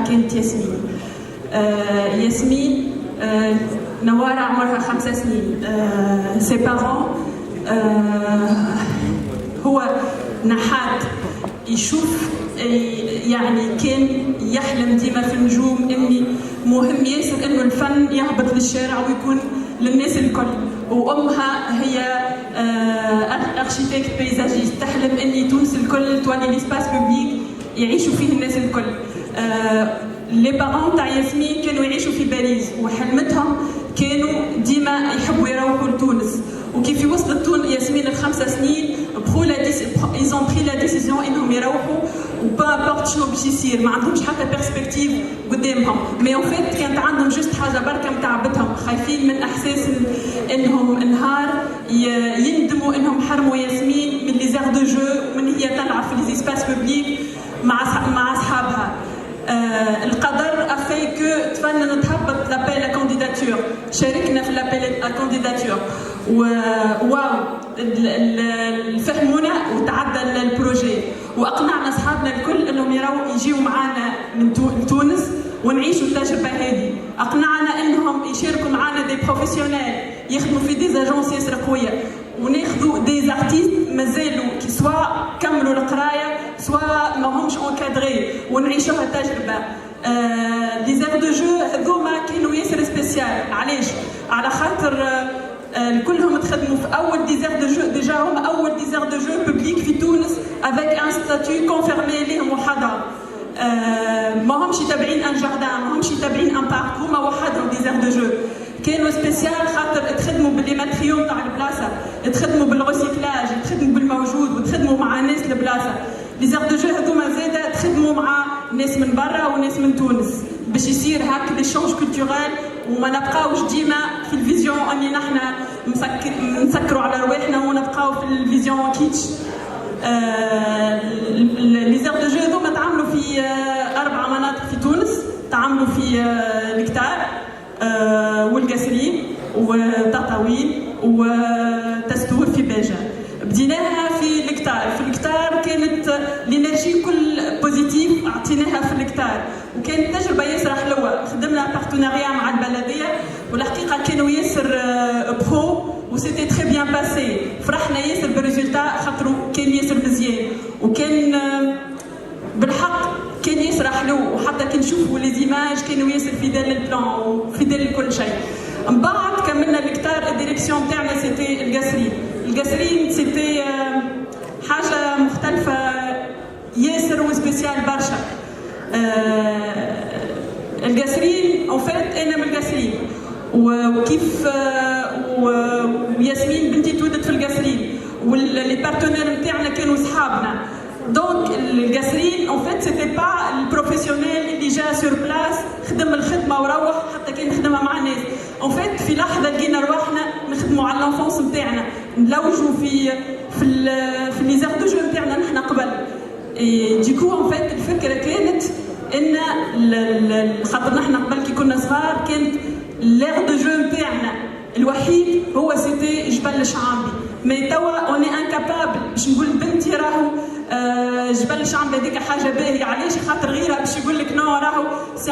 كانت ياسمين. ياسمين نوارة عمرها 5 سنين. سي بارون هو نحات يشوف، يعني كان يحلم ديما في النجوم اني مهم ياسر انه الفن يهبط للشارع ويكون للناس الكل. وامها هي ارشيتكت بيزاجيست، تحلم اني تونس الكل تولي ليسباس بوبليك يعيشوا فيه الناس الكل. لي بارون تاع ياسمين كانوا يعيشوا في باريس، وحلمتهم كانوا ديما يحبوا يروحوا لتونس. وكيف وصلت ياسمين ل5 سنين ils ont pris la décision انهم يروحوا، وبا امبورت شنو باش يصير، ما عندهمش حتى بيرسبكتيف قدامهم. مي اون فيت كانت عندهم جوست حاجه بركه متعبتهم، خايفين من احساس انهم نهار يندموا انهم حرموا ياسمين من لي زير دو جو ومن هي تلعب في لي اسباس بوبليك مع اصحابها. القدر افاي كو تفنن تهبط لابيل لا كانديداتور، شاركنا في لابيل لا كانديداتور واو فهمونا وتعدى البروجي، واقنعنا اصحابنا الكل انهم يجيوا معنا من تونس ونعيشوا التجربه هذه. اقنعنا انهم يشاركوا معنا دي بروفيسيونيل يخدموا في دي اجونس ياسر قويه، وناخذوا دي ارتيست مازالوا كي سوا كملوا القرايه سوا ما همش اونكادري، ونعيشوها تجربه. لي زير دو جو هذوما كانوا ياسر سبيسيال. علاش؟ على خاطر كلهم تخدموا في اول ديزير دو جو، ديجا هما اول ديزير دو جو بوبليك في تونس افيك ان ستاتيو كونفيرمي ليهم وحدهم. ما همش تابعين ان جاردان، ما همش تابعين ان بارك، هما وحدهم ديزير دو جو. كانوا سبيسيال خاطر تخدموا باللي ماتريوم تاع البلاصه، تخدموا بالغوسيكلاج، تخدموا بالموجود، وتخدموا مع ناس البلاصه. لي زير دو جو هذوما زاده تخدموا مع ناس من برا وناس من تونس باش يصير هاك لي شونج كولتورال، وما نبقاوش ديما في الفيزيون اني نحن نسكروا على رواحنا ونبقاو في الفيزيون كيتش. لي زير دو جو هذوما تعملوا في 4 مناطق في تونس، تعملوا في الكتار والقاسرين وتطاوين وتستور في باجة. بديناها في الكتار. في الكتار كانت الانرجي كل بوزيتيف عطيناها في الكتار، وكانت تجربه ياسر حلوه. خدمنا بارتناريا مع البلديه، والحقيقه كانوا ياسر برو وسيتي تري بيان باسي. فرحنا ياسر بالريزلتا خاطر كان ياسر مزيان، وكان بالحق كان ياسر حلو. وحتى كي نشوفوا لي زيماج كانوا ياسر فيدال للبلان وفيدال لكل شيء. من بعد كملنا الكتار، الديريكسيون تاعنا سيتي القاسرين. القاسرين سيتي حاجه مختلفه ياسر وسبيسيال برشا. القاسرين اون فيت انا من القاسرين، وكيف وياسمين بنتي تولدت في القاسرين، واللي بارتنير نتاعنا كانوا صحابنا. دونك القاسرين اون فيت سيتي با البروفيسيونيل اللي جا سور بلاس خدم الخدمه وروح، حتى كان خدمها مع الناس. اون فيت في لحظه لقينا رواحنا نخدموا على لونفونس نتاعنا، نلوجوا في لي زير دو جو نتاعنا نحن قبل. ديكو اون فيت الفكره كانت ان خاطر نحن قبل كي كنا صغار كانت ليغ دو جو نتاعنا الوحيد هو سيتي جبل الشعامبي. مي توا اوني انكابابل باش نقول بنتي راهو جبل الشعامبي هذيك حاجه باهيه. علاش؟ خاطر غيرها باش يقول لك نو راهو سي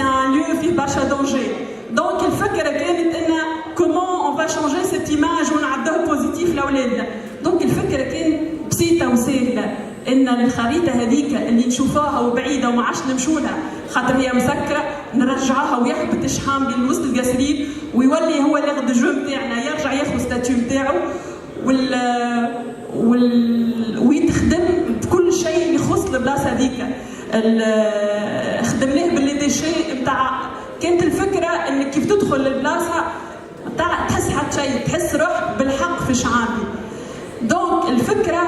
ان ليو فيه برشا دونجي. دونك الفكره كانت ان كومون اون فا شونجي سيت ايماج ونعدوه بوزيتيف لاولادنا. دونك الفكره كانت بسيطه وسهله، ان الخريطه هذيك اللي نشوفوها وبعيده وما عادش نمشوا لها خاطر هي مسكره، نرجعوها ويهبط الشحامبي لوسط القاسرين، ويولي هو ليغ دو جو نتاعنا، يرجع ياخذ ستاتيو نتاعو ويتخدم بكل شيء اللي يخص البلاصه هذيك. خدمناه باللي ديشي نتاع. كانت الفكره انك كيف تدخل للبلاصه تحس حتى شيء، تحس روحك بالحق في شعابي. دونك الفكره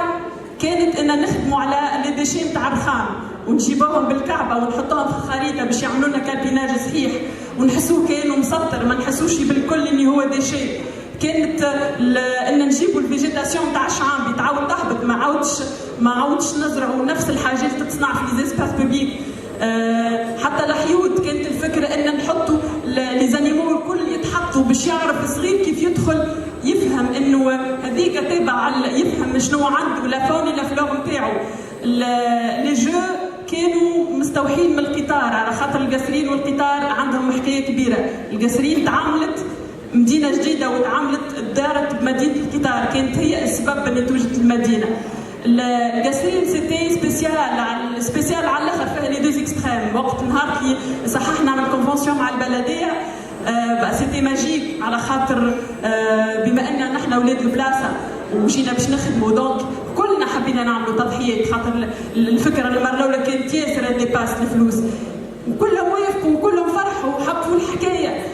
كانت ان نخدموا على لي ديشي نتاع الرخام ونجيبوهم بالكعبه ونحطوهم في خريطه باش يعملوا لنا كابيناج صحيح، ونحسوه كانوا مسطر، ما نحسوش بالكل اني هو ديشي. كانت ان نجيبوا الفيجيتاسيون تاع الشعامبي تعاود تهبط، ما عاودش نزرعوا نفس الحاجات اللي تتصنع في لي زيسباس بوبليك. حتى الحيوط كانت الفكره ان نحطوا لي زانيمو الكل يتحطوا باش يعرف الصغير كيف يدخل يفهم انه هذيك تابع، يفهم شنو عنده لا فوني لا فلور نتاعو. لي جو كانوا مستوحين من القطار، على خاطر القصرين والقطار عندهم حكايه كبيره. القصرين تعاملت مدينه جديده وتعاملت دارت بمدينه القطار، كانت هي السبب ان توجد المدينه. القصرين سيتي سبيسيال على الاخر، فيها لي دوز اكستريم. وقت نهار اللي صححنا من الكونفونسيون مع البلديه سيتي ماجيك، على خاطر بما ان نحن اولاد البلاصه وجينا باش نخدموا، دونك كلنا حبينا نعملوا تضحيات، خاطر الفكره المره الاولى كانت ياسر ديباس الفلوس، وكلهم وافقوا وكلهم فرحوا وحبوا الحكايه.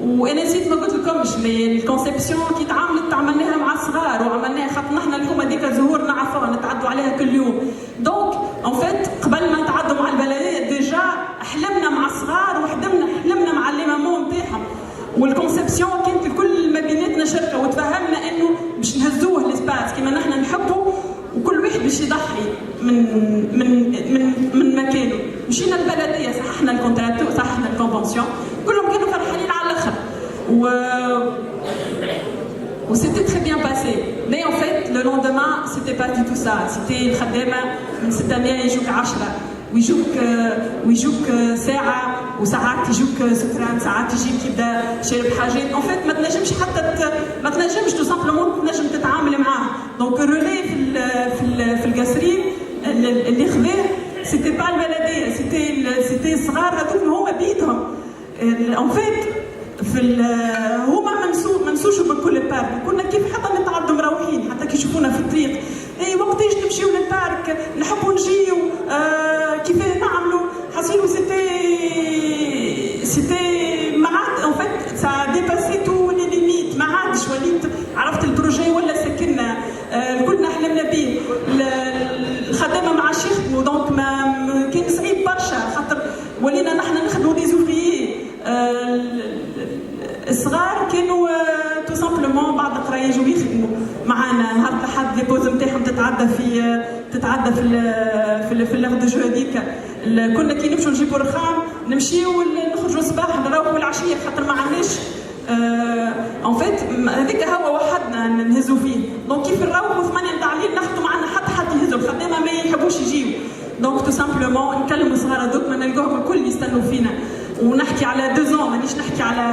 وانا نسيت ما قلت لكمش، مي الكونسيبسيون كي تعاملت عملناها مع الصغار، وعملناها خاطر نحن اليوم هذيك زهور نعرفوها نتعدوا عليها كل يوم. دونك اون فيت قبل ما نتعدوا مع البلديه ديجا حلمنا مع الصغار وحلمنا مع لي مامون نتاعهم، والكونسيبسيون كانت الكل ما بيناتنا شركه، وتفهمنا انه باش نهزوه الاسباس كما نحن نحبوا، وكل واحد باش يضحي من مكانه. مشينا البلديه، صححنا الكونتراتو، صححنا الكونفونسيون، كلهم كانوا فرحانين على الاخر، و c'était très bien passé. Mais en fait, le lendemain, c'était pas du tout ça. C'était الخدامه من 6 أيام يجوك 10 ويجوك ساعه، وساعات يجوك سكران، ساعات يجيك يبدا شارب حاجات. ان فيت ما تنجمش حتى ما تنجمش تو سامبلومون تنجم تتعامل معاه. دونك الرولي في القصرين اللي خذاه سيتي با البلديه، سيتي الصغار هذوك هما بيدهم. ان فيت هما منسوشوا بكل البارك، كنا كيف حتى نتعدوا مروحين، حتى كي يشوفونا في الطريق اي وقتاش نمشيو للبارك نحبوا نجيو كيفاه نعملوا، حاسين سيتي ما عاد ان فيت سا ديباسي تو لي ليميت، ما عادش وليت عرفت البروجي ولا سكننا كلنا حلمنا به. الخدامه ما عادش يخدموا، دونك ما كان صعيب برشا، خاطر ولينا نحن نخدموا دي زوفريي. الصغار كانوا تو سامبلومون بعد القرايه يجوا يخدموا معانا. نهار الاحد ديبوز نتاعهم تتعدى في اللغه دو جو هذيك. كنا كي نمشوا نجيبوا الرخام نمشيو نخرجوا الصباح نروحوا العشيه، خاطر ما عندناش ان فيت هذيك هو وحدنا نهزوا فيه. دونك كيف نروحوا 8 نتاع الليل ناخذوا معنا حد يهزوا، الخدامه ما يحبوش يجيو. دونك تو سامبلومون نكلموا الصغار هذوك ما نلقاوهم الكل يستنوا فينا، ونحكي على 2 ans، مانيش نحكي على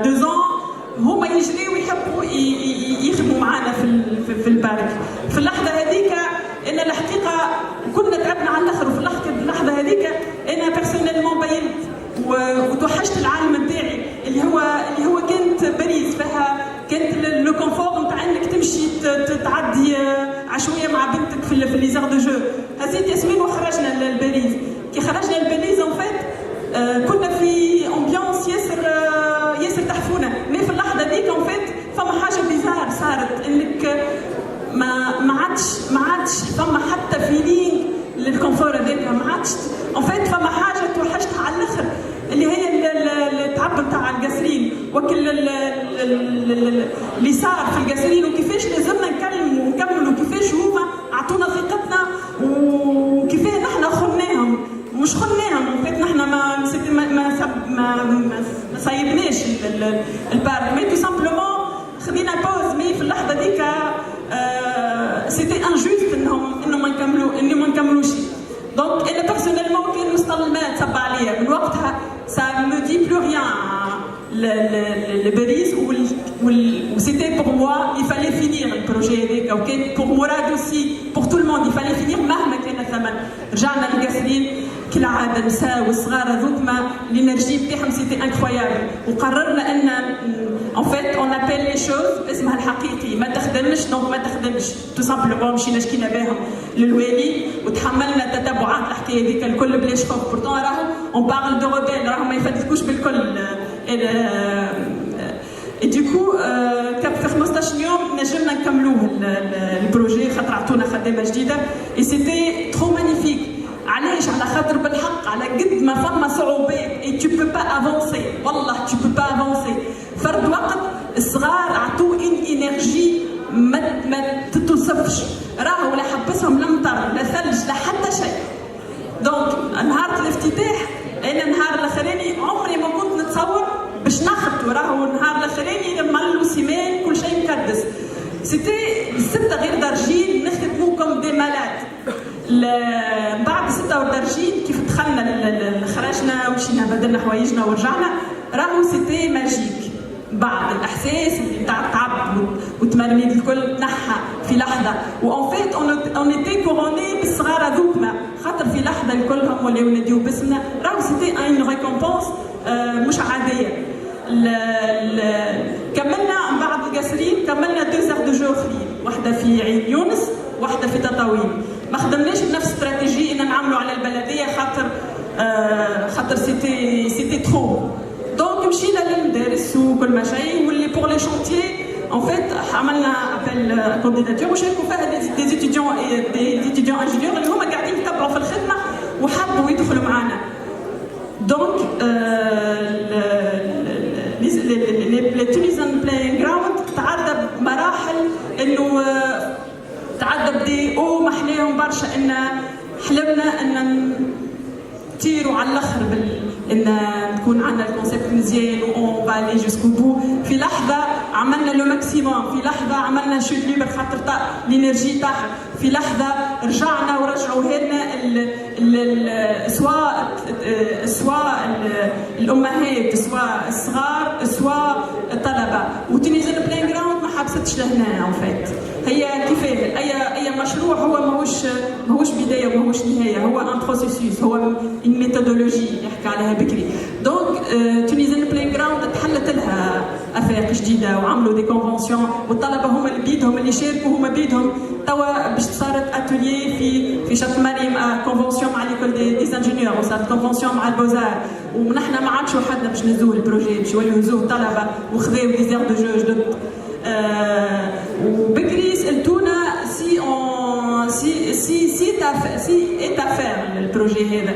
2 ans، هما يجريوا ويحبوا يخدموا معنا في البارك. في اللحظه هذيك انا الحقيقه كنا تعبنا على الاخر، وفي اللحظه هذيك انا بيرسونيلمون بينت وتوحشت العالم نتاعي اللي هو كانت باريس، فيها كانت لو كونفور نتاع انك تمشي تعدي عشوائيه مع بنتك في لي زار دو جو. هزيت ياسمين وخرجنا لباريس. كي خرجنا لباريس ان فيت كنا في امبيونس ياسر تحفونا. مي في اللحظه ديك ان فيت فما حاجه بيزار صارت، انك ما عادش فما حتى فيلينغ للكونفور هذاك، ما عادش ان فيت فما حاجه توحشتها على الاخر اللي هي التعب نتاع القصرين، وكل اللي صار في القصرين، وكيفاش لازمنا نكملوا كيفاش هما اعطونا ثقتنا، وكيفاه نحن خناهم مش خناهم. فات نحن ما صايبناش البارك، مي تو سامبلومون خدينا بوز. مي في اللحظه ديك سيتي انجوست انهم ما نكملوش. دونك انا بيرسونيلمون كان مستلمات تصب عليا من وقتها، سا مو دي بلو ريان لباريس، وسيتي بور موا il fallait finir البروجي هذاك، وكان بور مراد اوسي بور تو الموند il fallait finir مهما كان الثمن. رجعنا للقصرين كالعاده، النساء والصغار هذوكما الانرجي بتاعهم سيتي انكرويابل، وقررنا ان ان فيت اون ابيل لي شوز اسمها الحقيقي. ما تخدمش دونك ما تخدمش، تو سامبلومون مشينا شكينا بهم للوالي وتحملنا تتبعات الحكايه هذيك الكل بلاش خوف. بورتون راهو اون بارل دو روبيل، راهو ما يفدكوش بالكل. ديكو كاب في 15 يوم نجمنا نكملوه البروجي، خاطر عطونا خدامه جديده. اي سيتي ترو مانيفيك. علاش؟ على خاطر بالحق على قد ما فما صعوبات اي تو بو با افونسي، والله تو بو با افونسي. فرد وقت الصغار عطوه انرجي ما تتوصفش، راهو لا حبسهم لا مطر لا ثلج لا حتى شيء. دونك نهار الافتتاح انا النهار الاخراني عمري ما كنت نتصور باش نخبطوا، راهو النهار الاخراني ملوا سيمان كل شيء مكدس. سيتي 6 غير درجين نخدموا كوم دي مالات. عشنا ومشينا بدلنا حوايجنا ورجعنا راهو سيتي ماجيك. بعد الاحساس نتاع التعب والتمرميد الكل تنحى في لحظه. وان فيت اون ايتي كوروني بالصغار هذوكنا خاطر في لحظه الكلهم ولاو يناديو باسمنا. راهو سيتي ان ريكومبونس مش عاديه. كملنا من بعد القاسرين كملنا 2 زار دو جو اخرين، واحده في عين يونس واحده في تطاوين. ما خدمناش بنفس استراتيجي ان نعملوا على البلديه خاطر سيتي ترو. دونك مشينا للمدارس وكل ما شيء. واللي بور لي شونتيي ان فيت عملنا ابل كانديداتور وشاركوا فيها دي ستوديون انجينيور اللي هما قاعدين يتبعوا في الخدمه وحبوا يدخلوا معنا. دونك لي تونيزيان بلاين جراوند تعدى بمراحل، انه تعدى بدي محلاهم برشا. ان حلمنا ان نطيروا على الاخر ان نكون عندنا الكونسيبت مزيان و فالي جوسكو بو. في لحظه عملنا لو ماكسيموم، في لحظه عملنا شوت ليبر خاطر الانرجي تاعها، في لحظه رجعنا ورجعوها لنا سواء الامهات سواء الصغار سواء الطلبه. وتونيزيان بلاين جراوند ما حبستش لهنا. ان فيت هي كيفاه اي مشروع هو ماهوش بدايه وماهوش نهايه، هو ان بروسيسوس، هو ان ميثودولوجي يحكي عليها بكري. دونك تونيزيان بلاين جراوند تحلت لها افاق جديده وعملوا دي كونفونسيون، والطلبه هما اللي بيدهم اللي شاركوا هما بيدهم. توا باش صارت اتوليي في شط مريم كونفونسيون مع ليكول دي انجينيور، وصارت كونفونسيون مع البوزار. ونحن ما عادش وحدنا باش نزوه البروجي، باش يوليو يزوه الطلبه وخذاو دي زير دو جو جدد. وبكري سالتونا سي ايت افير البروجي هذا.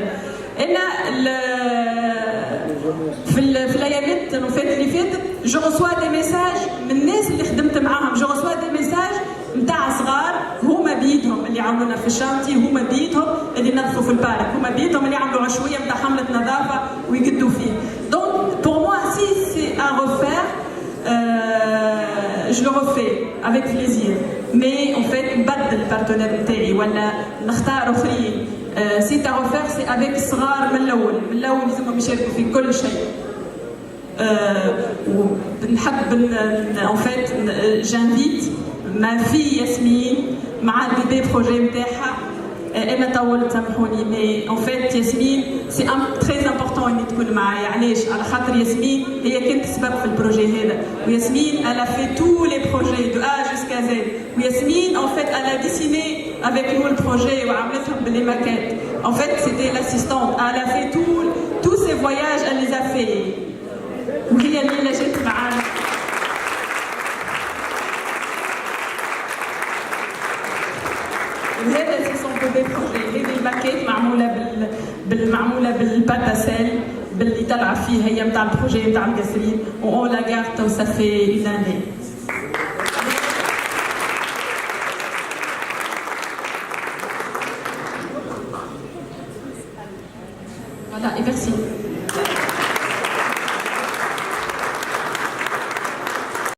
انا في الايامات اللي فاتت جو رسوا دي ميساج من الناس اللي خدمت معاهم، جو رسوا دي ميساج نتاع صغار هما بيدهم اللي عملونا في الشانتي، هما بيدهم اللي نظفوا في البارك، هما بيدهم اللي عملوا عشويه نتاع حمله نظافه ويقدوا فيه. دونك بور موا سي ان ريفير je le refais avec plaisir. Mais en fait نبدل البارتنير نتاعي ولا نختار اخرين. سي تا ريفير سي افيك الصغار من الاول لازمهم يشاركوا في كل شيء. ونحب ان فيت جانفيت ما في ياسمين مع البيبي بروجي نتاعها. انا طولت سامحوني، مي ان فيت ياسمين سي تري امبورطون اني تكون معايا. علاش؟ على خاطر ياسمين هي كانت السبب في البروجي هذا. وياسمين الا في تو لي بروجي دو ا جوسكا زد. وياسمين ان فيت الا ديسيني افيك نو البروجي وعملتهم باللي ماكيت. ان فيت سيتي لاسيستونت الا في تو سي فواياج اللي زا في، وهي اللي جات معانا. هذا سي سون بيبي بروجي. هذه الماكيت معموله بالباتاسيل باللي طلع فيه هي نتاع البروجي نتاع القاسرين. و لا غارت و صافي اون اني. Voilà, et merci.